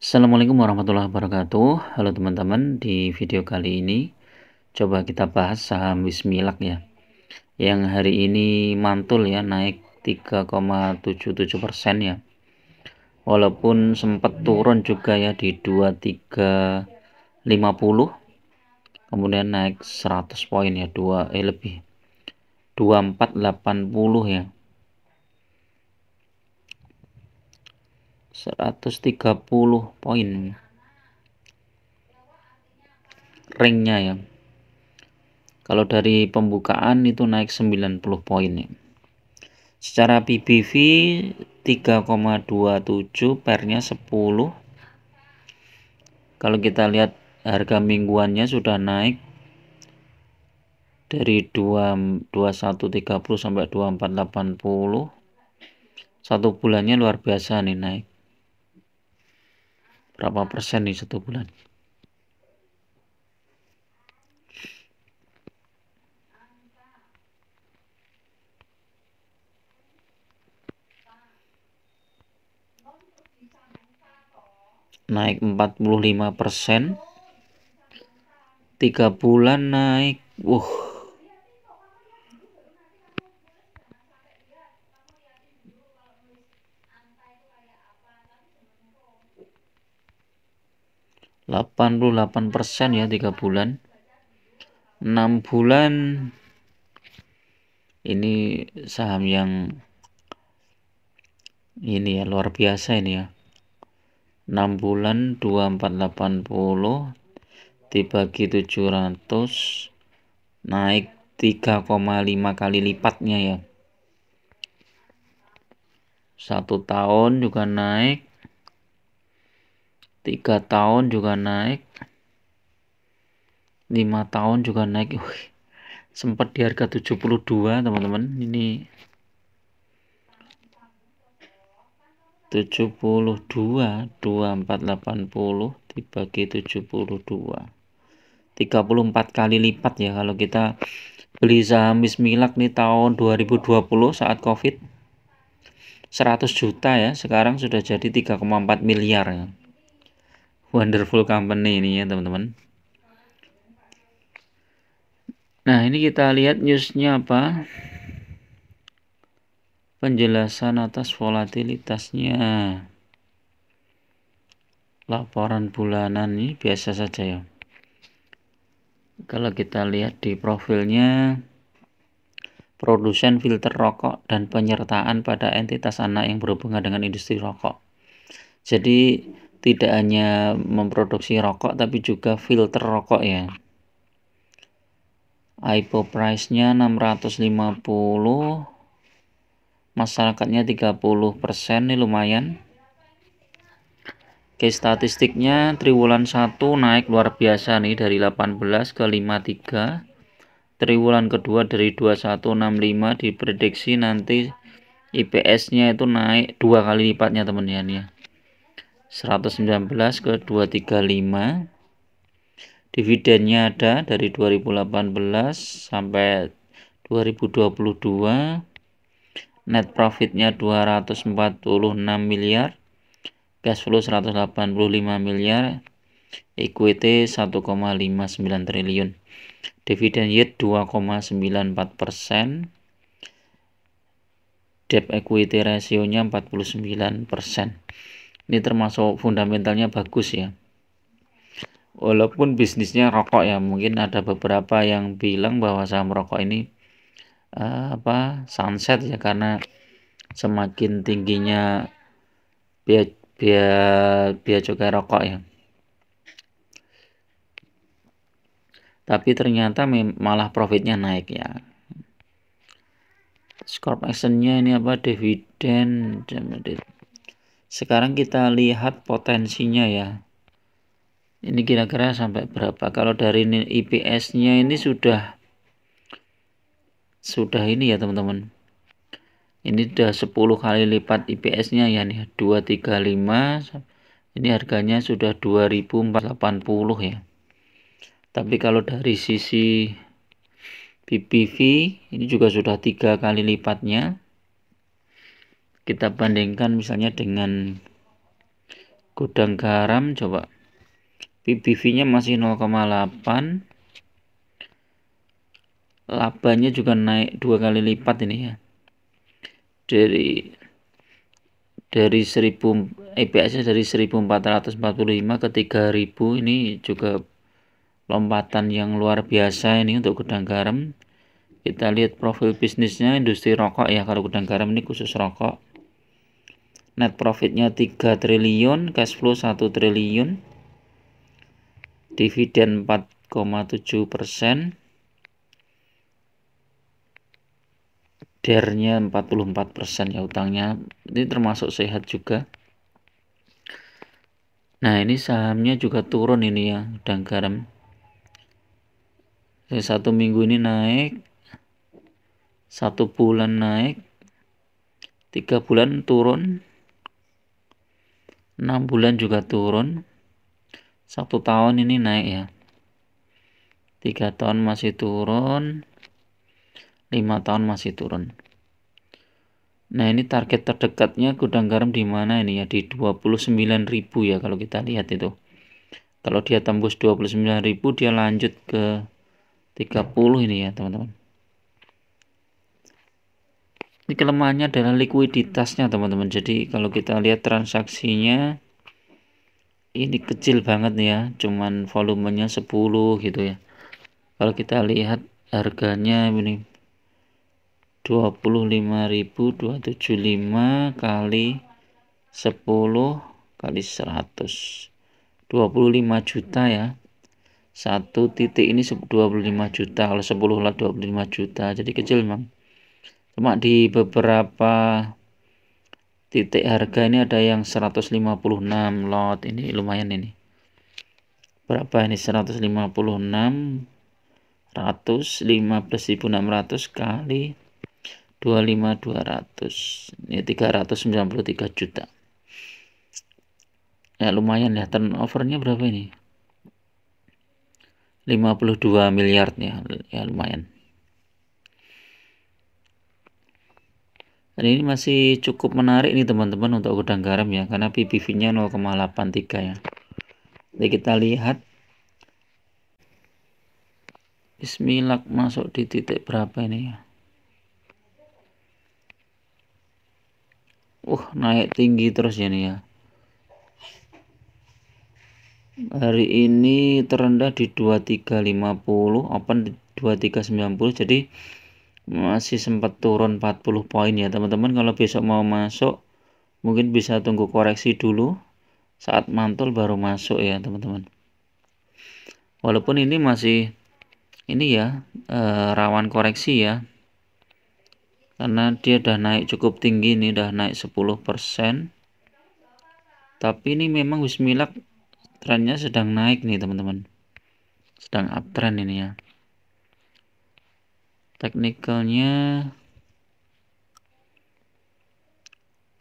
Assalamualaikum warahmatullahi wabarakatuh. Halo teman-teman, di video kali ini coba kita bahas saham Wismilak ya, yang hari ini mantul ya, naik 3,77% ya, walaupun sempat turun juga ya di 2350, kemudian naik 100 poin ya, lebih 2480 ya, 130 poin ringnya ya. Kalau dari pembukaan itu naik 90 poin ya. Secara PBV 3,27, pernya 10. Kalau kita lihat harga mingguannya sudah naik dari 2130 sampai 2480. Satu bulannya luar biasa nih naik. Berapa persen nih satu bulan? Naik 45%. 3 bulan naik 88% ya 3 bulan. 6 bulan ini saham yang ini ya, luar biasa ini ya. 6 bulan 2480 dibagi 700 naik 3,5 kali lipatnya ya. 1 tahun juga naik, 3 tahun juga naik, 5 tahun juga naik. Sempat di harga 72 teman-teman. Ini 72 2480 dibagi 72, 34 kali lipat ya. Kalau kita beli saham Wismilak nih tahun 2020 saat Covid 100 juta ya, sekarang sudah jadi 3,4 miliar ya. Wonderful company ini ya teman-teman. Nah, ini kita lihat newsnya apa, penjelasan atas volatilitasnya. Laporan bulanan ini biasa saja ya. Kalau kita lihat di profilnya, produsen filter rokok dan penyertaan pada entitas anak yang berhubungan dengan industri rokok. Jadi tidak hanya memproduksi rokok tapi juga filter rokok ya. IPO price-nya 650, masyarakatnya 30%, ini lumayan. Oke, statistiknya triwulan 1 naik luar biasa nih dari 18 ke 53. Triwulan kedua dari 2165, diprediksi nanti IPS-nya itu naik 2 kali lipatnya teman ya nih ya. 119 ke 235. Dividennya ada dari 2018 sampai 2022. Net profitnya 246 miliar. Cash flow 185 miliar. Equity 1,59 triliun. Dividen yield 2,94%. Debt equity rasionya 49%. Ini termasuk fundamentalnya bagus ya. Walaupun bisnisnya rokok ya, mungkin ada beberapa yang bilang bahwa saham rokok ini sunset ya, karena semakin tingginya biaya cukai rokok ya. Tapi ternyata malah profitnya naik ya. Scorp actionnya ini apa, dividen. Sekarang kita lihat potensinya ya. Ini kira-kira sampai berapa? Kalau dari IPS-nya ini sudah ini ya teman-teman. Ini sudah 10 kali lipat IPS-nya ya nih, 235. Ini harganya sudah 2480 ya. Tapi kalau dari sisi PBV ini juga sudah 3 kali lipatnya. Kita bandingkan misalnya dengan Gudang garam coba PBV-nya masih 0,8, labanya juga naik 2 kali lipat ini ya, dari EPS-nya dari 1445 ke 3000. Ini juga lompatan yang luar biasa ini untuk gudang garam. Kita lihat profil bisnisnya industri rokok ya, kalau gudang garam ini khusus rokok. Net profitnya 3 triliun, cash flow 1 triliun, dividen 4,7%, DER-nya 44% ya, utangnya ini termasuk sehat juga. Nah ini sahamnya juga turun ini ya, gudang garam. 1 minggu ini naik, 1 bulan naik, 3 bulan turun, 6 bulan juga turun, 1 tahun ini naik ya, 3 tahun masih turun, 5 tahun masih turun. Nah ini target terdekatnya gudang garam di mana ini ya, di 29.000 ya kalau kita lihat itu. Kalau dia tembus 29.000 dia lanjut ke 30 ini ya teman-teman. Ini kelemahannya adalah likuiditasnya teman-teman. Jadi kalau kita lihat transaksinya ini kecil banget ya, cuman volumenya 10 gitu ya. Kalau kita lihat harganya ini 25.275 kali 10 kali 100, 25 juta ya. Satu titik ini 25 juta, kalau 10 lah 25 juta, jadi kecil memang. Cuma di beberapa titik harga ini ada yang 156 lot, ini lumayan ini. Berapa ini 156, 15.600 kali 25.200, ini 393 juta. Ya lumayan ya, turnovernya berapa ini? 52 miliar ya lumayan. Dan ini masih cukup menarik nih teman-teman untuk gudang garam ya, karena PBV-nya 0,83 ya. Jadi kita lihat Bismillah masuk di titik berapa ini ya. Naik tinggi terus ya nih ya. Hari ini terendah di 2350, open di 2390, jadi masih sempat turun 40 poin ya teman-teman. Kalau besok mau masuk mungkin bisa tunggu koreksi dulu, saat mantul baru masuk ya teman-teman. Walaupun ini masih ini ya rawan koreksi ya, karena dia udah naik cukup tinggi, ini udah naik 10%. Tapi ini memang Bismillah trennya sedang naik nih teman-teman, sedang uptrend ini ya. Teknikalnya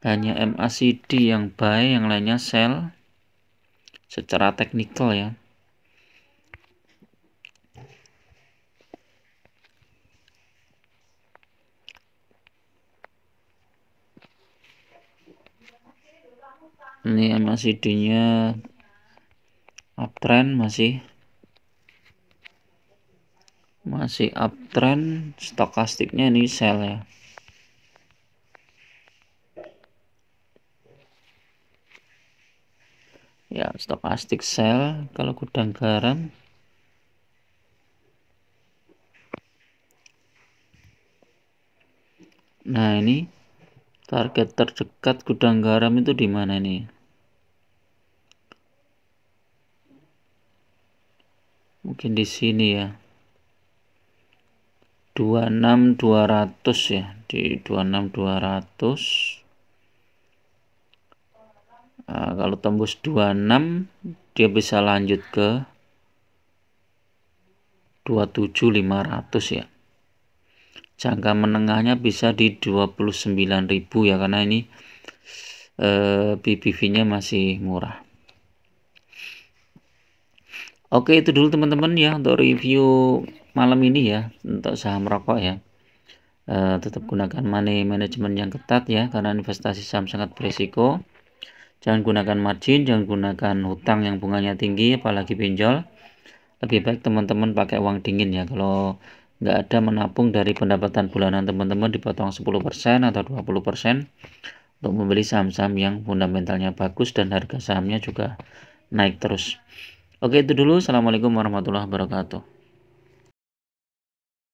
hanya MACD yang buy, yang lainnya sell secara teknikal ya. Ini MACD-nya uptrend, masih uptrend. Stokastiknya ini sell ya. Ya, stokastik sell kalau gudang garam. Nah, ini target terdekat gudang garam itu di mana nih? Mungkin di sini ya. 26.200 ya, di 26.200. Nah, kalau tembus 26 dia bisa lanjut ke 27.500 ya. Jangka menengahnya bisa di 29.000 ya, karena ini PBV-nya masih murah. Oke, itu dulu teman-teman ya untuk review malam ini ya untuk saham rokok ya. Tetap gunakan money management yang ketat ya, karena investasi saham sangat berisiko. Jangan gunakan margin, jangan gunakan hutang yang bunganya tinggi, apalagi pinjol. Lebih baik teman-teman pakai uang dingin ya. Kalau nggak ada menabung dari pendapatan bulanan teman-teman dipotong 10% atau 20% untuk membeli saham-saham yang fundamentalnya bagus dan harga sahamnya juga naik terus. Oke, itu dulu. Assalamualaikum warahmatullahi wabarakatuh.